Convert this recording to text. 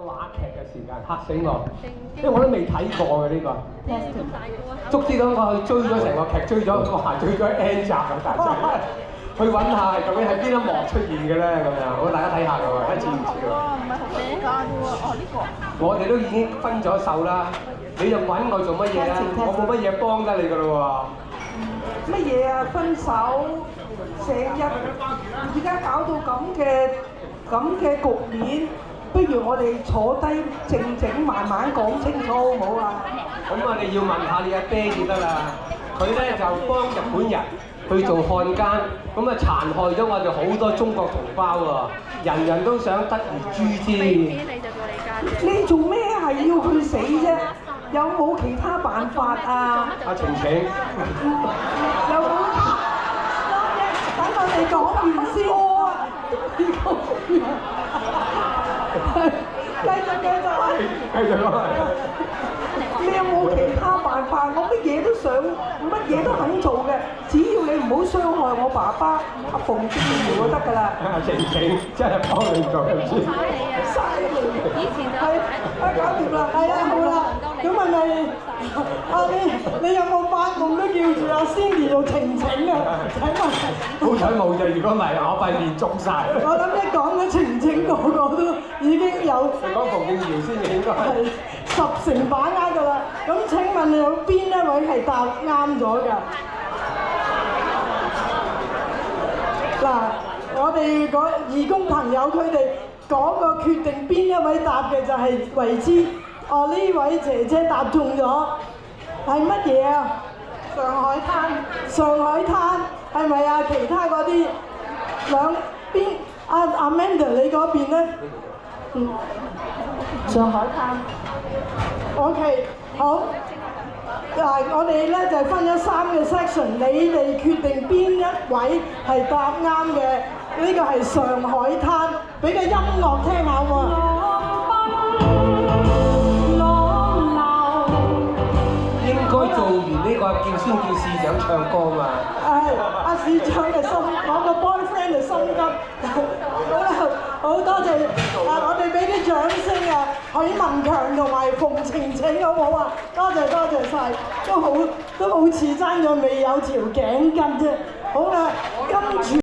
話劇嘅時間嚇死我，因為我都未睇過嘅呢個。足之咁我去追咗成個劇，追咗 N 集咁大劑，去揾下究竟喺邊一幕出現嘅咧咁樣，好大家睇下㗎喎，一次唔知喎。唔係好名㗎喎，哦呢個。我哋都已經分咗手啦，你就揾我做乜嘢啊？我冇乜嘢幫得你㗎咯喎。乜嘢啊？分手成日，而家搞到咁嘅局面，不如我哋坐低靜靜慢慢講清楚好唔好啊？咁我哋要問下你阿爹至得啦，佢咧就幫日本人去做漢奸，咁啊殘害咗我哋好多中國同胞喎，人人都想得而誅之。你就過你家姐。你做咩係要去死啫？有冇其他辦法啊？阿晴晴，有冇？等我哋講完先。繼續啊！你有冇其他辦法？我乜嘢都想，乜嘢都肯做嘅，只要你唔好傷害我爸爸阿馮志苗就得㗎啦。阿晴晴真係幫你做先。嘥你！以前就搞掂啦，係啦，好啦，咁係咪你有冇發夢都叫住阿 Cindy 做晴晴啊？請問？好彩冇啫，如果唔係我塊面中晒。我諗一講咗晴晴，個個都已經有。你講馮敬堯先應該係10成把握㗎啦。咁請問你有邊一位係答啱咗㗎？嗱，我哋嗰義工朋友佢哋講個決定邊一位答嘅就係為之。哦，呢位姐姐答中咗，係乜嘢啊？上海灘。上海灘係咪啊？其他嗰啲兩邊阿 Amanda 你嗰邊咧？上海灘。OK， 好。嗱，我哋咧就分咗3個 section， 你哋決定邊一位係答啱嘅？呢個係上海灘，俾個音樂聽下喎。應該做完呢個叫先叫市長唱歌嘛。阿市長嘅心，我個 boyfriend 嘅心急。好啦，好多謝我哋俾啲掌聲啊，許文強同埋馮晴晴好唔好啊？多謝晒，都好似爭咗未有條頸巾啫。好啦，跟住。